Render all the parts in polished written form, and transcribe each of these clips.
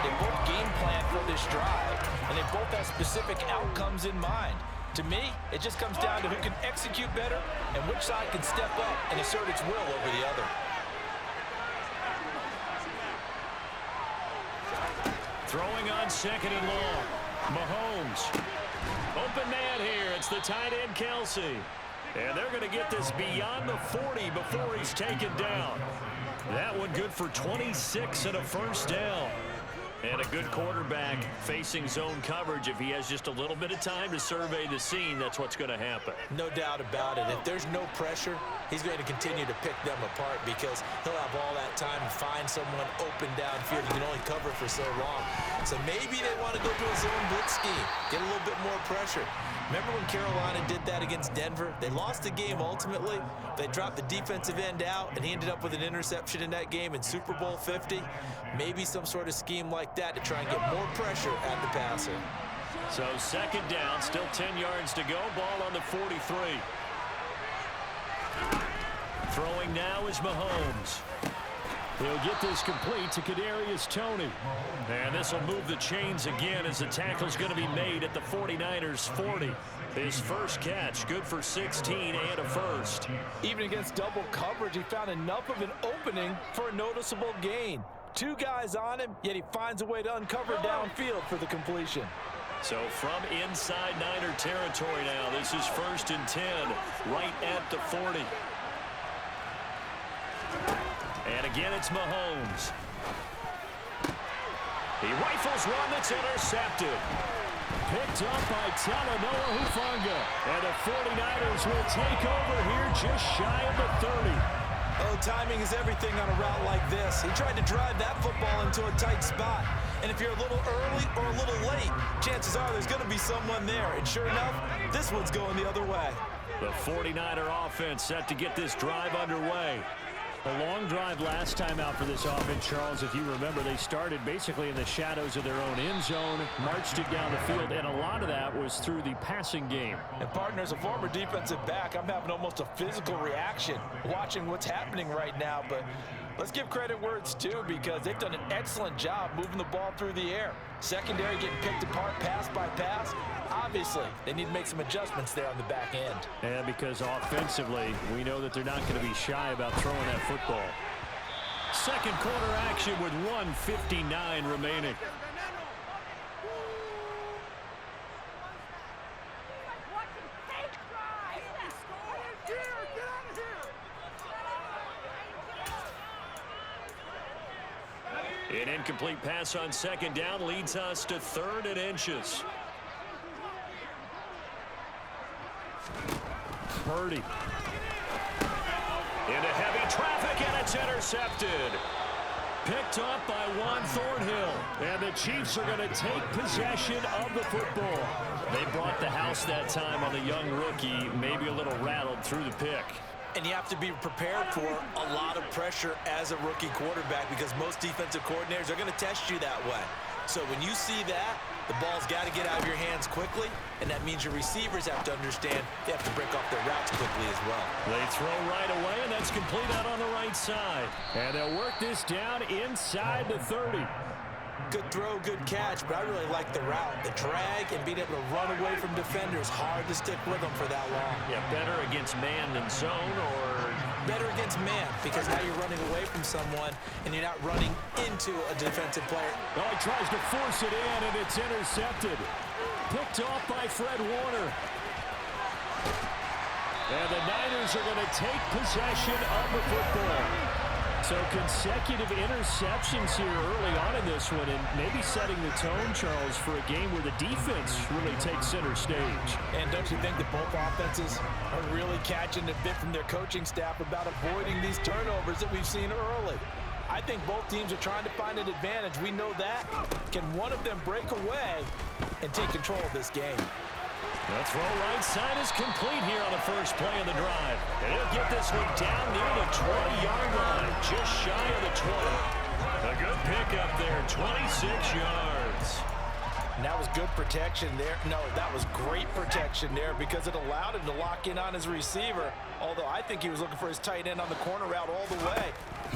They both game plan for this drive, and they both have specific outcomes in mind. To me, it just comes down to who can execute better and which side can step up and assert its will over the other. Throwing on second and long. Mahomes. Open man here. It's the tight end, Kelsey. And they're going to get this beyond the 40 before he's taken down. That one good for 26 and a first down. And a good quarterback facing zone coverage. If he has just a little bit of time to survey the scene, that's what's going to happen. No doubt about it. If there's no pressure, he's going to continue to pick them apart because he'll have all that time to find someone open downfield. He can only cover for so long. So maybe they want to go to a zone blitz scheme, get a little bit more pressure. Remember when Carolina did that against Denver? They lost the game ultimately. They dropped the defensive end out, and he ended up with an interception in that game in Super Bowl 50. Maybe some sort of scheme like that to try and get more pressure at the passer. So second down, still 10 yards to go. Ball on the 43. Throwing now is Mahomes. He'll get this complete to Kadarius Toney. And this will move the chains again as the tackle's going to be made at the 49ers 40. His first catch, good for 16 and a first. Even against double coverage, he found enough of an opening for a noticeable gain. Two guys on him, yet he finds a way to uncover downfield for the completion. So from inside Niner territory now, this is 1st and 10, right at the 40. And again, it's Mahomes. He rifles one that's intercepted. Picked up by Talanoa Hufanga. And the 49ers will take over here just shy of the 30. Oh, timing is everything on a route like this. He tried to drive that football into a tight spot. And if you're a little early or a little late, chances are there's going to be someone there. And sure enough, this one's going the other way. The 49er offense set to get this drive underway. A long drive last time out for this offense, Charles. If you remember, they started basically in the shadows of their own end zone, marched it down the field, and a lot of that was through the passing game. And partner, as a former defensive back, I'm having almost a physical reaction watching what's happening right now. But let's give credit where it's due because they've done an excellent job moving the ball through the air. Secondary getting picked apart pass by pass. Obviously, they need to make some adjustments there on the back end. And because offensively, we know that they're not going to be shy about throwing that football. Second quarter action with 1:59 remaining. An incomplete pass on second down leads us to 3rd and inches. Purdy. Into heavy traffic, and it's intercepted. Picked up by Juan Thornhill. And the Chiefs are going to take possession of the football. They brought the house that time on the young rookie, maybe a little rattled through the pick. And you have to be prepared for a lot of pressure as a rookie quarterback because most defensive coordinators are going to test you that way. So when you see that, the ball's got to get out of your hands quickly, and that means your receivers have to understand they have to break off their routes quickly as well. They throw right away, and that's complete out on the right side. And they'll work this down inside the 30. Good throw, good catch, but I really like the route. The drag and being able to run away from defenders, hard to stick with them for that long. Yeah, better against man than zone, or better against man because now you're running away from someone and you're not running into a defensive player. Oh, he tries to force it in, and it's intercepted. Picked off by Fred Warner. And the Niners are going to take possession of the football. So consecutive interceptions here early on in this one, and maybe setting the tone, Charles, for a game where the defense really takes center stage. And don't you think that both offenses are really catching a bit from their coaching staff about avoiding these turnovers that we've seen early? I think both teams are trying to find an advantage. We know that. Can one of them break away and take control of this game? The throw right side is complete here on the first play of the drive. And he'll get this one down near the 20-yard line, just shy of the 20. A good pickup there, 26 yards. And that was good protection there. No, that was great protection there because it allowed him to lock in on his receiver, although I think he was looking for his tight end on the corner route all the way.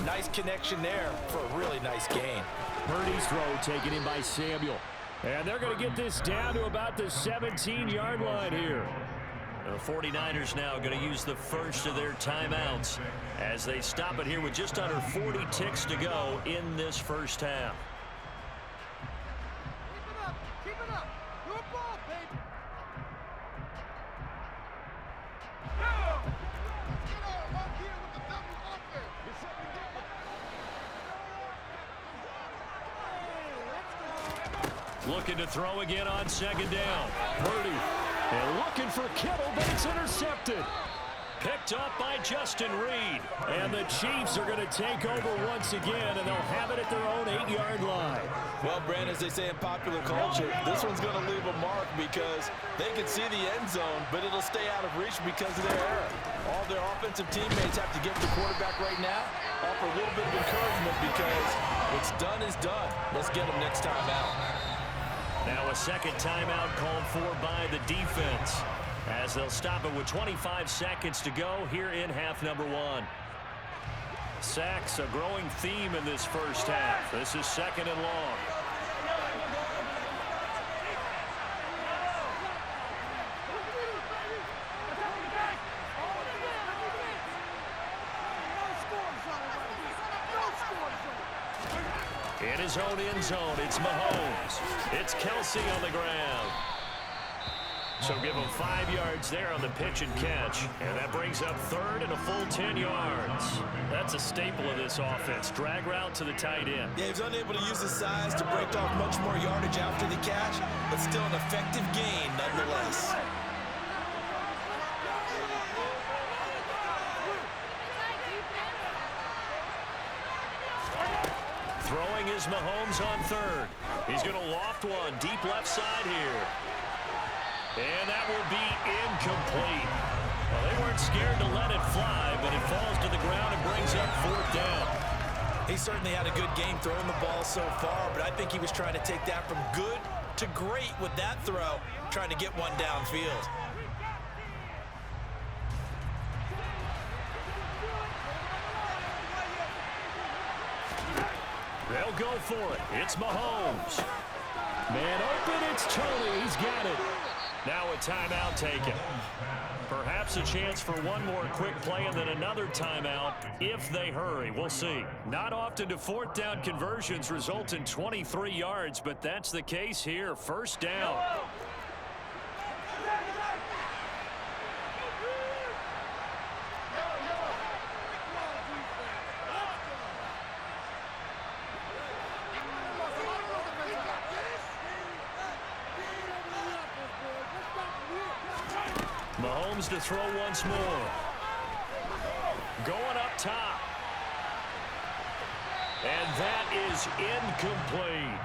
Nice connection there for a really nice gain. Purdy's throw taken in by Samuel. And they're going to get this down to about the 17-yard line here. The 49ers now going to use the first of their timeouts as they stop it here with just under 40 ticks to go in this first half. Keep it up. Your ball, baby. Looking to throw again on second down. Purdy. And looking for Kittle, but it's intercepted. Picked up by Justin Reed. And the Chiefs are going to take over once again, and they'll have it at their own 8-yard line. Well, Brandon, as they say in popular culture, this one's going to leave a mark because they can see the end zone, but it'll stay out of reach because of their error. All their offensive teammates have to give the quarterback right now, offer a little bit of encouragement because what's done is done. Let's get them next time out. Now a second timeout called for by the defense as they'll stop it with 25 seconds to go here in half number one. Sacks a growing theme in this first half. This is second and long. In his own end zone, it's Mahomes. It's Kelsey on the ground. So give him 5 yards there on the pitch and catch. And that brings up third and a full 10 yards. That's a staple of this offense. Drag route to the tight end. Yeah, he was unable to use his size to break off much more yardage after the catch, but still an effective gain nonetheless. Throwing is Mahomes on third. He's going to loft one deep left side here. And that will be incomplete. Well, they weren't scared to let it fly, but it falls to the ground and brings up fourth down. He certainly had a good game throwing the ball so far, but I think he was trying to take that from good to great with that throw, trying to get one downfield. They'll go for it. It's Mahomes. Man open, it's Tony. He's got it. Now a timeout taken. Perhaps a chance for one more quick play and then another timeout if they hurry. We'll see. Not often do fourth down conversions result in 23 yards, but that's the case here. First down. Mahomes to throw once more. Going up top. And that is incomplete.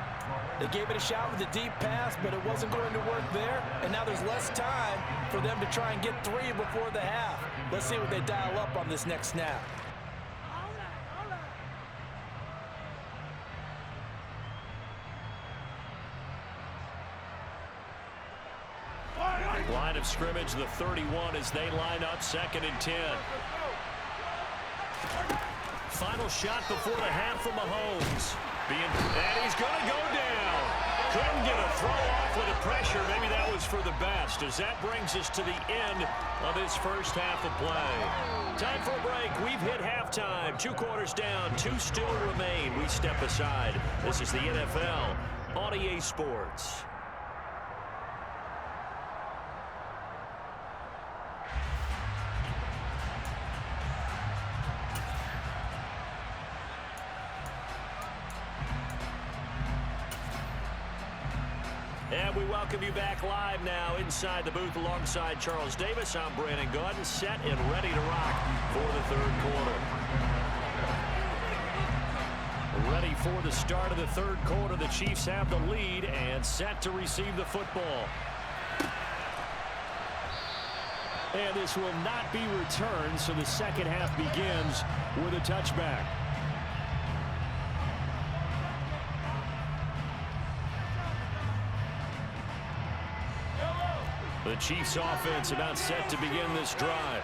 They gave it a shot with a deep pass, but it wasn't going to work there. And now there's less time for them to try and get 3 before the half. Let's see what they dial up on this next snap. Line of scrimmage, the 31 as they line up second and 10. Final shot before the half from Mahomes. And he's going to go down. Couldn't get a throw off with the pressure. Maybe that was for the best as that brings us to the end of this first half of play. Time for a break. We've hit halftime. 2 quarters down. 2 still remain. We step aside. This is the NFL on EA Sports. And we welcome you back live now inside the booth alongside Charles Davis. I'm Brandon Gaudin, set and ready to rock for the third quarter. Ready for the start of the third quarter. The Chiefs have the lead and set to receive the football. And this will not be returned, so the second half begins with a touchback. The Chiefs offense about set to begin this drive.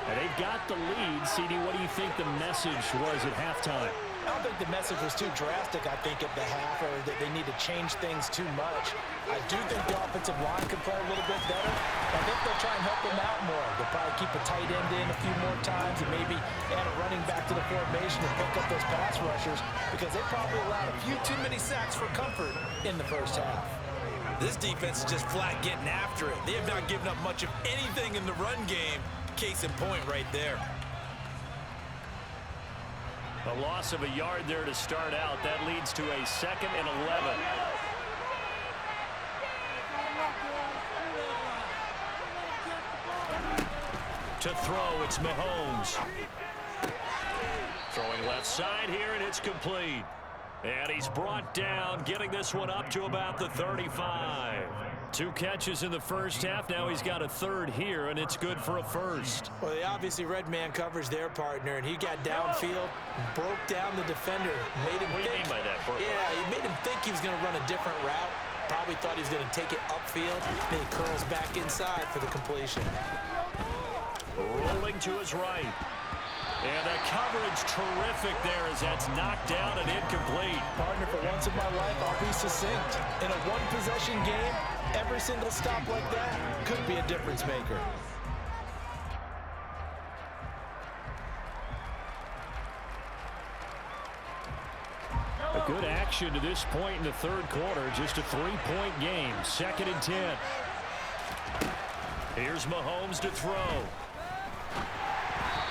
And they've got the lead. CD, what do you think the message was at halftime? I don't think the message was too drastic, I think, at the half, or that they need to change things too much. I do think the offensive line can play a little bit better. I think they'll try and help them out more. They'll probably keep a tight end in a few more times and maybe add a running back to the formation and pick up those pass rushers, because they probably allowed a few too many sacks for comfort in the first half. This defense is just flat getting after it. They have not given up much of anything in the run game. Case in point right there. A loss of a yard there to start out. That leads to a 2nd and 11. To throw, it's Mahomes. Throwing left side here, and it's complete. And he's brought down, getting this one up to about the 35. 2 catches in the first half. Now he's got a 3rd here, and it's good for a 1st. Well, they obviously red man covers their partner, and he got downfield, broke down the defender, made him What do you mean by that? Yeah, he made him think he was going to run a different route. Probably thought he was going to take it upfield. Then he curls back inside for the completion. Rolling to his right. And the coverage terrific there as that's knocked down and incomplete. Partner, for once in my life, I'll be succinct. In a one-possession game, every single stop like that could be a difference maker. A good action to this point in the 3rd quarter. Just a 3-point game. 2nd and 10. Here's Mahomes to throw.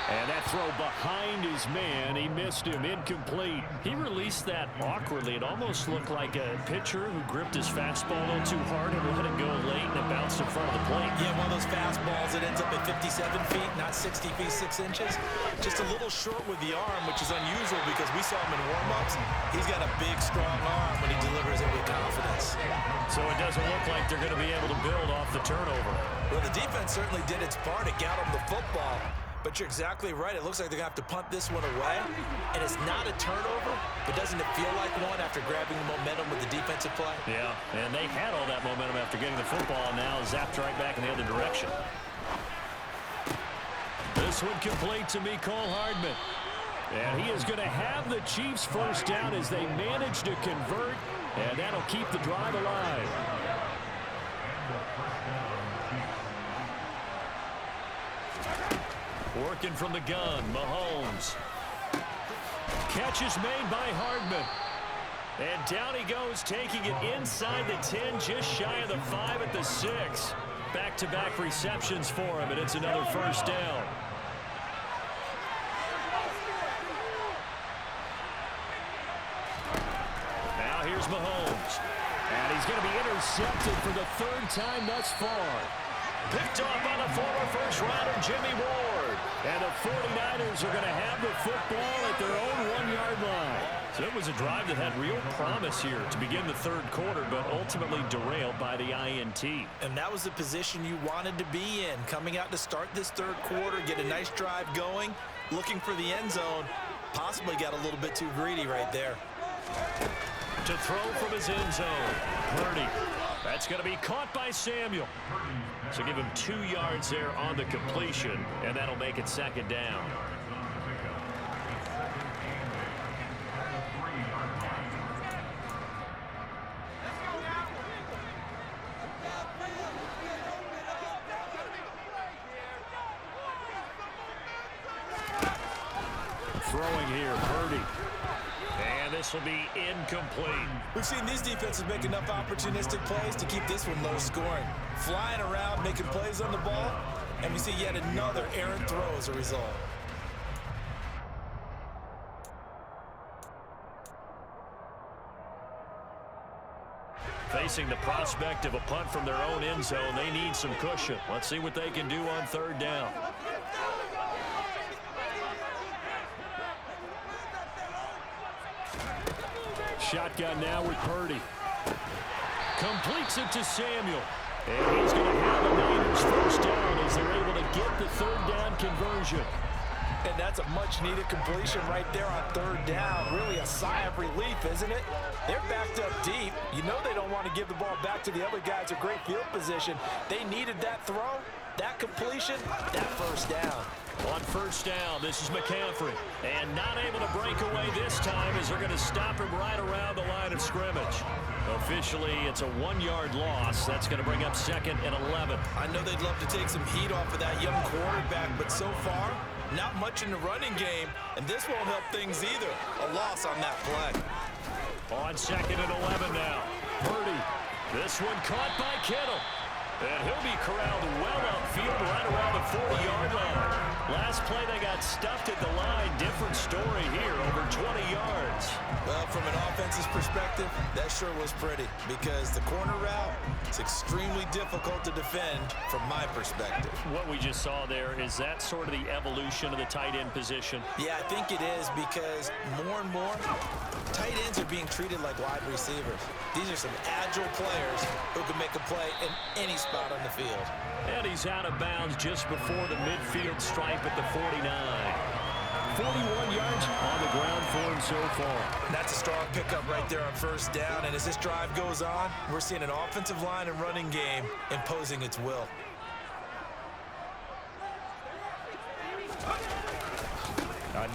And that throw behind his man, he missed him, incomplete. He released that awkwardly. It almost looked like a pitcher who gripped his fastball a little too hard and let it go late, and it bounced in front of the plate. Yeah, one of those fastballs that ends up at 57 feet, not 60 feet, 6 inches. Just a little short with the arm, which is unusual because we saw him in warm-ups. He's got a big, strong arm when he delivers it with confidence. So it doesn't look like they're going to be able to build off the turnover. Well, the defense certainly did its part. It got him the football. But you're exactly right. It looks like they're going to have to punt this one away. And it's not a turnover, but doesn't it feel like one after grabbing the momentum with the defensive play? Yeah, and they had all that momentum after getting the football, and now zapped right back in the other direction. This one complete to Mecole Hardman. And he is going to have the Chiefs first down as they manage to convert, and that'll keep the drive alive. Working from the gun, Mahomes. Catch is made by Hardman. And down he goes, taking it inside the 10, just shy of the 5 at the 6. Back-to-back receptions for him, and it's another first down. Now here's Mahomes. And he's going to be intercepted for the 3rd time thus far. Picked off by the former first-rounder Jimmy Ward. And the 49ers are going to have the football at their own 1-yard line. So it was a drive that had real promise here to begin the 3rd quarter, but ultimately derailed by the INT. And that was the position you wanted to be in. Coming out to start this 3rd quarter, get a nice drive going, looking for the end zone. Possibly got a little bit too greedy right there. To throw from his end zone, Purdy. That's going to be caught by Samuel. So give him 2 yards there on the completion, and that'll make it 2nd down. Throwing here, Purdy. And this will be incomplete. We've seen these defenses make enough opportunistic plays to keep this one low scoring. Flying around, making plays on the ball, and we see yet another errant throw as a result. Facing the prospect of a punt from their own end zone, they need some cushion. Let's see what they can do on 3rd down. Shotgun now with Purdy. Completes it to Samuel. And he's going to have the Niners first down as they're able to get the 3rd down conversion. And that's a much-needed completion right there on third down. Really a sigh of relief, isn't it? They're backed up deep. You know they don't want to give the ball back to the other guys in great field position. They needed that throw, that completion, that first down. On first down, this is McCaffrey. And not able to break away this time as they're going to stop him right around the line of scrimmage. Officially, it's a 1-yard loss. That's going to bring up 2nd and 11. I know they'd love to take some heat off of that young quarterback, but so far, not much in the running game, and this won't help things either. A loss on that play. On 2nd and 11 now. Purdy. This one caught by Kittle. And he'll be corralled well upfield right around the 40-yard line. Last play, they got stuffed at the line. Different story here, over 20 yards. Well, from an offense's perspective, that sure was pretty because the corner route is extremely difficult to defend from my perspective. What we just saw there, is that sort of the evolution of the tight end position? Yeah, I think it is because more and more, tight ends are being treated like wide receivers. These are some agile players who can make a play in any spot on the field. And he's out of bounds just before the midfield stripe at the 49. 41 yards on the ground for him so far. That's a strong pickup right there on first down. And as this drive goes on, we're seeing an offensive line and running game imposing its will.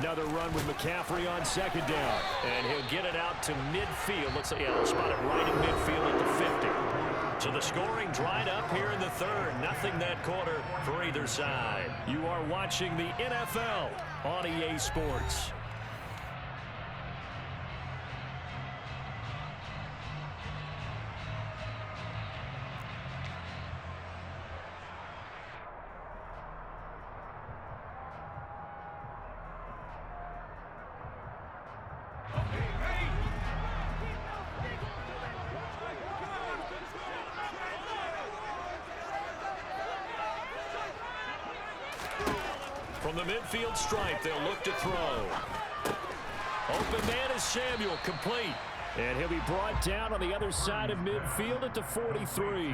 Another run with McCaffrey on 2nd down. And he'll get it out to midfield. Looks like, yeah, they'll spot it right in midfield at the 50. So the scoring dried up here in the 3rd. Nothing that quarter for either side. You are watching the NFL on EA Sports. From the midfield stripe, they'll look to throw. Open man is Samuel, complete. And he'll be brought down on the other side of midfield at the 43.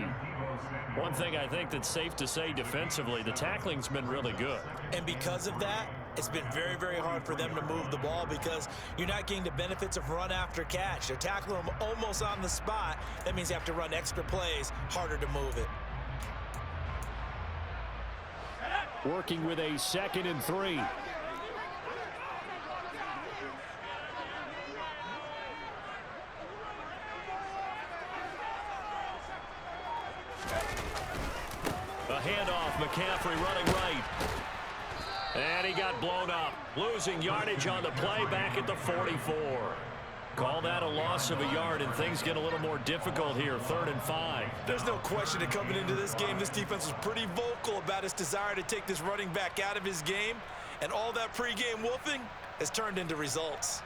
One thing I think that's safe to say defensively, the tackling's been really good. And because of that, it's been very, very hard for them to move the ball because you're not getting the benefits of run after catch. They're tackling them almost on the spot. That means you have to run extra plays, harder to move it. Working with a 2nd and 3. A handoff, McCaffrey running right. And he got blown up. Losing yardage on the play back at the 44. Call that a loss of a yard, and things get a little more difficult here, 3rd and 5. There's no question that coming into this game, this defense was pretty vocal about its desire to take this running back out of his game, and all that pregame wolfing has turned into results.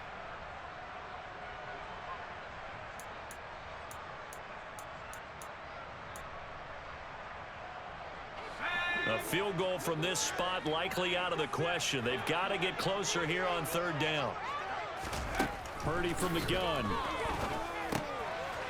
A field goal from this spot likely out of the question. They've got to get closer here on 3rd down. Purdy from the gun.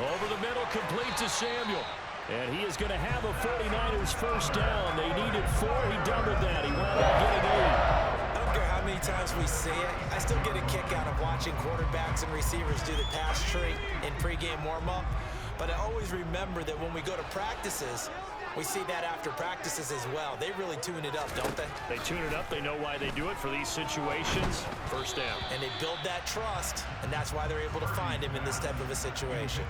Over the middle, complete to Samuel. And he is going to have a 49ers first down. They needed 4. He doubled that. He wound up getting 8. I don't care how many times we see it. I still get a kick out of watching quarterbacks and receivers do the pass tree in pregame warm-up. But I always remember that when we go to practices, we see that after practices as well. They really tune it up, don't they? They tune it up. They know why they do it for these situations. First down. And they build that trust, and that's why they're able to find him in this type of a situation.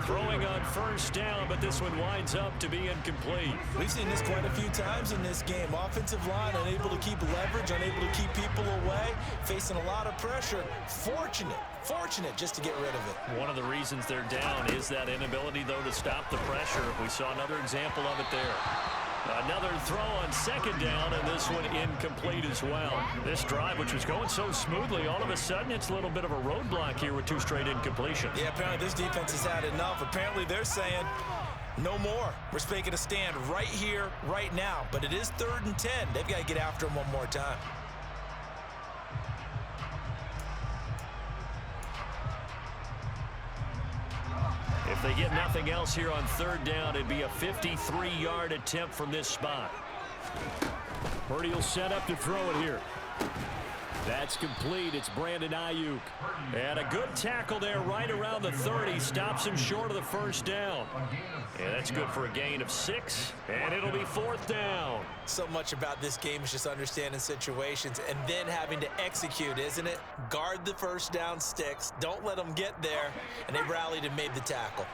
Throwing on first down, but this one winds up to be incomplete. We've seen this quite a few times in this game. Offensive line unable to keep leverage, unable to keep people away, facing a lot of pressure. Fortunate just to get rid of it. One of the reasons they're down is that inability, though, to stop the pressure. We saw another example of it there. Another throw on 2nd down, and this one incomplete as well. This drive, which was going so smoothly, all of a sudden it's a little bit of a roadblock here with 2 straight incompletions. Yeah, apparently this defense has had enough. Apparently they're saying no more. We're making a stand right here, right now. But it is 3rd and 10. They've got to get after him one more time. If they get nothing else here on 3rd down, it'd be a 53-yard attempt from this spot. Purdy will set up to throw it here. That's complete. It's Brandon Ayuk. And a good tackle there right around the 30. Stops him short of the first down. And that's good for a gain of 6. And it'll be 4th down. So much about this game is just understanding situations and then having to execute, isn't it? Guard the first down sticks. Don't let them get there. And they rallied and made the tackle.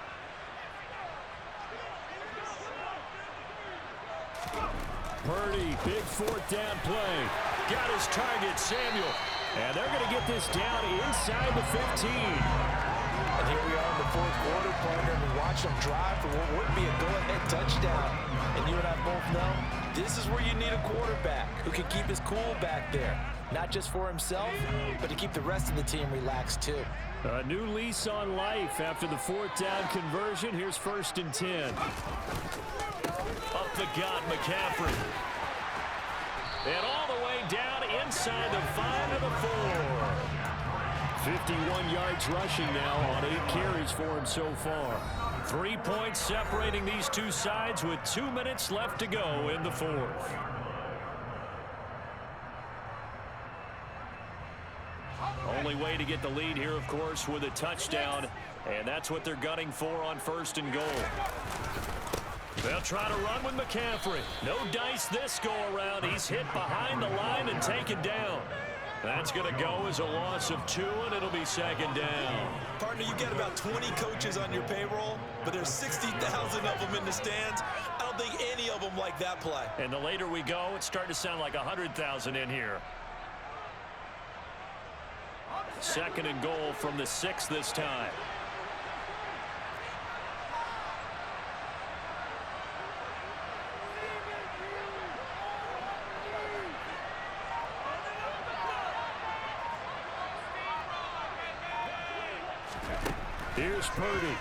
Purdy, big 4th down play. Got his target, Samuel. And they're going to get this down inside the 15. And here we are in the 4th quarter, partner, and watch them drive for what would be a go-ahead touchdown. And you and I both know this is where you need a quarterback who can keep his cool back there. Not just for himself, but to keep the rest of the team relaxed too. A new lease on life after the 4th down conversion. Here's 1st and 10. Up the gut, McCaffrey. And all the way down inside the 5 to the 4. 51 yards rushing now on 8 carries for him so far. 3 points separating these two sides with 2 minutes left to go in the 4th. Only way to get the lead here, of course, with a touchdown. And that's what they're gunning for on 1st and goal. They'll try to run with McCaffrey. No dice this go-around. He's hit behind the line and taken down. That's going to go as a loss of 2, and it'll be 2nd down. Partner, you get about 20 coaches on your payroll, but there's 60,000 of them in the stands. I don't think any of them like that play. And the later we go, it's starting to sound like 100,000 in here. 2nd and goal from the 6 this time. Here's Purdy.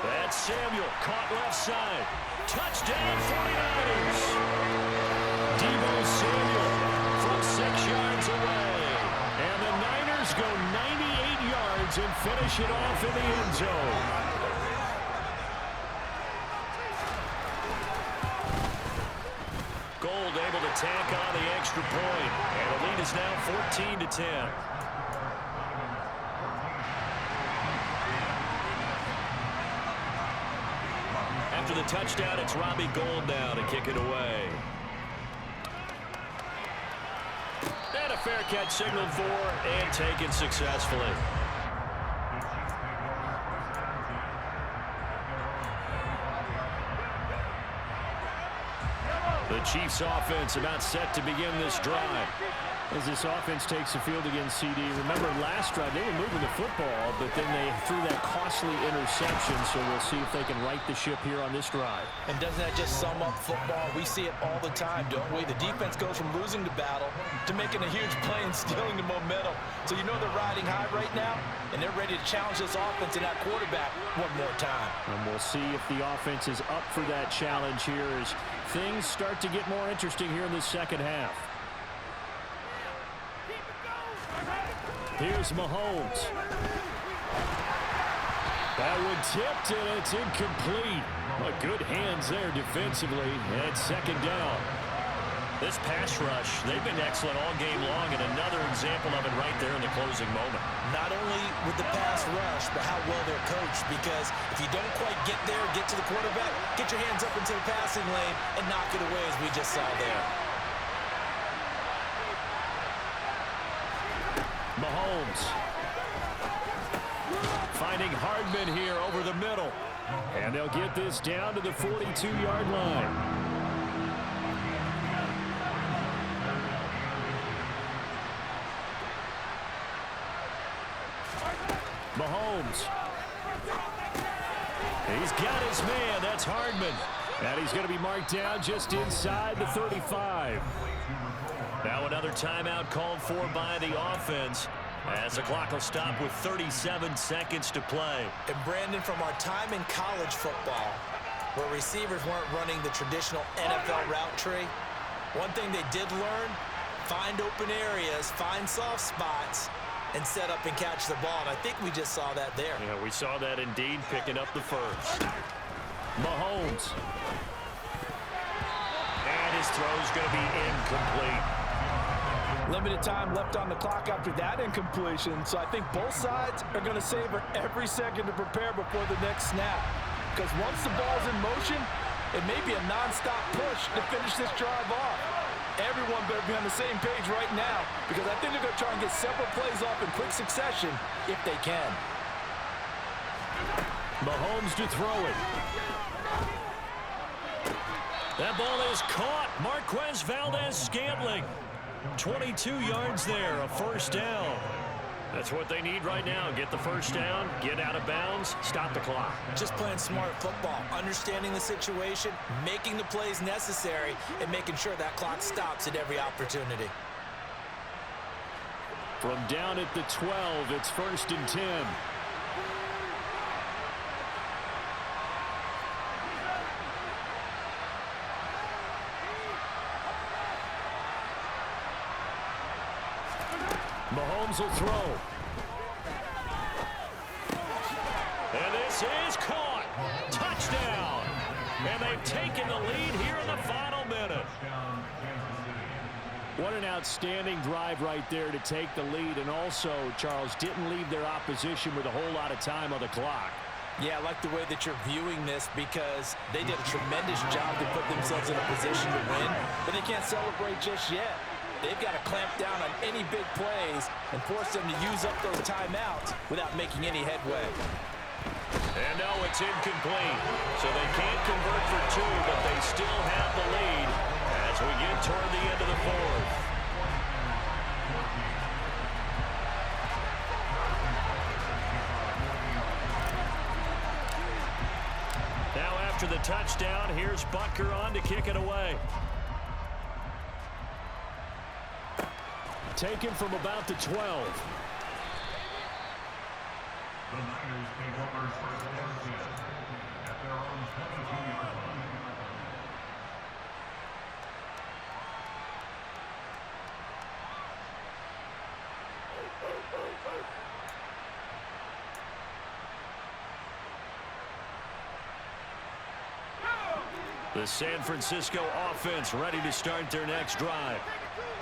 That's Samuel, caught left side. Touchdown, 49ers. Deebo Samuel from 6 yards away. And the Niners go 98 yards and finish it off in the end zone. Gold able to tack on the extra point. And the lead is now 14-10. After the touchdown, it's Robbie Gould now to kick it away. And a fair catch signaled for and taken successfully. The Chiefs offense about set to begin this drive. As this offense takes the field against CD. Remember last drive they were moving the football, but then they threw that costly interception, so we'll see if they can right the ship here on this drive. And doesn't that just sum up football? We see it all the time, don't we? The defense goes from losing the battle to making a huge play and stealing the momentum. So you know they're riding high right now, and they're ready to challenge this offense and that quarterback one more time. And we'll see if the offense is up for that challenge here as things start to get more interesting here in the second half. Here's Mahomes. That one tipped, and it's incomplete. But good hands there defensively, and 2nd down. This pass rush, they've been excellent all game long, and another example of it right there in the closing moment. Not only with the pass rush, but how well they're coached, because if you don't quite get there, get to the quarterback, get your hands up into the passing lane and knock it away as we just saw there. Mahomes finding Hardman here over the middle. And they'll get this down to the 42-yard line. Mahomes. He's got his man. That's Hardman. And he's going to be marked down just inside the 35. Now another timeout called for by the offense as the clock will stop with 37 seconds to play. And Brandon, from our time in college football, where receivers weren't running the traditional NFL route tree, one thing they did learn, find open areas, find soft spots, and set up and catch the ball. And I think we just saw that there. Yeah, we saw that indeed, picking up the first. Mahomes. And his throw's going to be incomplete. Limited time left on the clock after that incompletion, so I think both sides are going to savor every second to prepare before the next snap. Because once the ball's in motion, it may be a non-stop push to finish this drive off. Everyone better be on the same page right now, because I think they're going to try and get several plays off in quick succession if they can. Mahomes to throw it. That ball is caught. Marquez Valdez-Scantling. 22 yards there, a first down. That's what they need right now. Get the first down, get out of bounds, stop the clock. Just playing smart football, understanding the situation, making the plays necessary, and making sure that clock stops at every opportunity. From down at the 12, it's 1st and 10. Mahomes will throw. And this is caught. Touchdown. And they've taken the lead here in the final minute. What an outstanding drive right there to take the lead. And also, Charles, didn't leave their opposition with a whole lot of time on the clock. Yeah, I like the way that you're viewing this because they did a tremendous job to put themselves in a position to win, but they can't celebrate just yet. They've got to clamp down on any big plays and force them to use up those timeouts without making any headway. And no, it's incomplete. So they can't convert for two, but they still have the lead as we get toward the end of the fourth. Now after the touchdown, here's Butker on to kick it away. Taken from about the 12. The Niners take over first and 10 at their own 22-yard line. The San Francisco offense ready to start their next drive.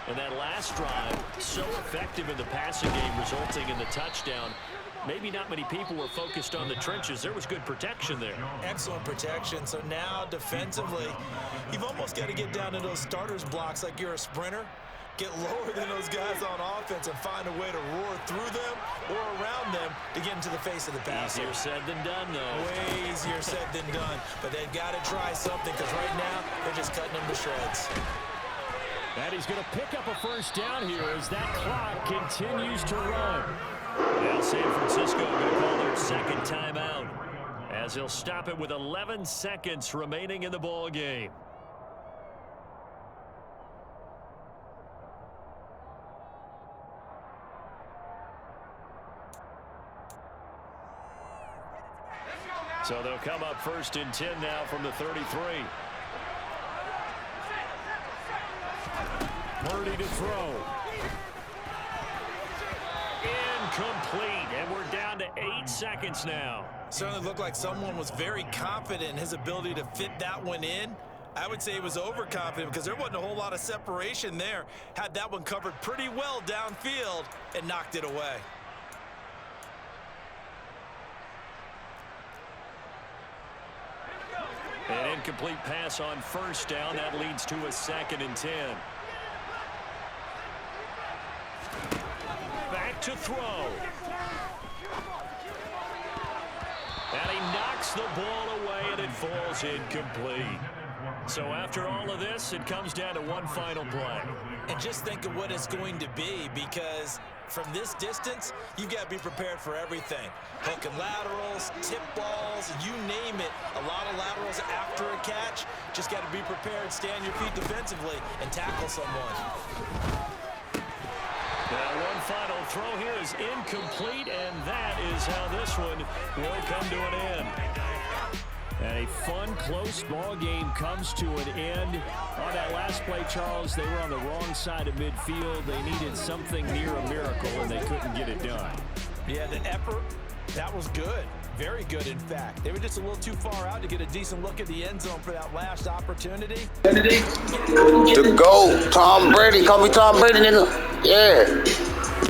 And that last drive, so effective in the passing game, resulting in the touchdown. Maybe not many people were focused on the trenches. There was good protection there. Excellent protection. So now defensively, you've almost got to get down to those starters blocks like you're a sprinter. Get lower than those guys on offense and find a way to roar through them or around them to get into the face of the passer. Easier said than done, though. Way easier said than done. But they've got to try something because right now they're just cutting them to shreds. And he's going to pick up a first down here as that clock continues to run. Now San Francisco going to call their second timeout as he'll stop it with 11 seconds remaining in the ball game. So they'll come up 1st and 10 now from the 33. Purdy to throw. Incomplete, and we're down to 8 seconds now. Certainly looked like someone was very confident in his ability to fit that one in. I would say he was overconfident because there wasn't a whole lot of separation there. Had that one covered pretty well downfield and knocked it away. An incomplete pass on first down. That leads to a 2nd and 10. Back to throw. And he knocks the ball away, and it falls incomplete. So after all of this, it comes down to one final play. And just think of what it's going to be, because from this distance, you've got to be prepared for everything. Hook and laterals, tip balls, you name it. A lot of laterals after a catch. Just got to be prepared, stay on your feet defensively, and tackle someone. Now one final throw here is incomplete, and that is how this one will come to an end. And a fun, close ball game comes to an end. On that last play, Charles, they were on the wrong side of midfield. They needed something near a miracle, and they couldn't get it done. Yeah, the effort, that was good. Very good, in fact. They were just a little too far out to get a decent look at the end zone for that last opportunity. The GOAT, Tom Brady. Call me Tom Brady, nigga. Yeah.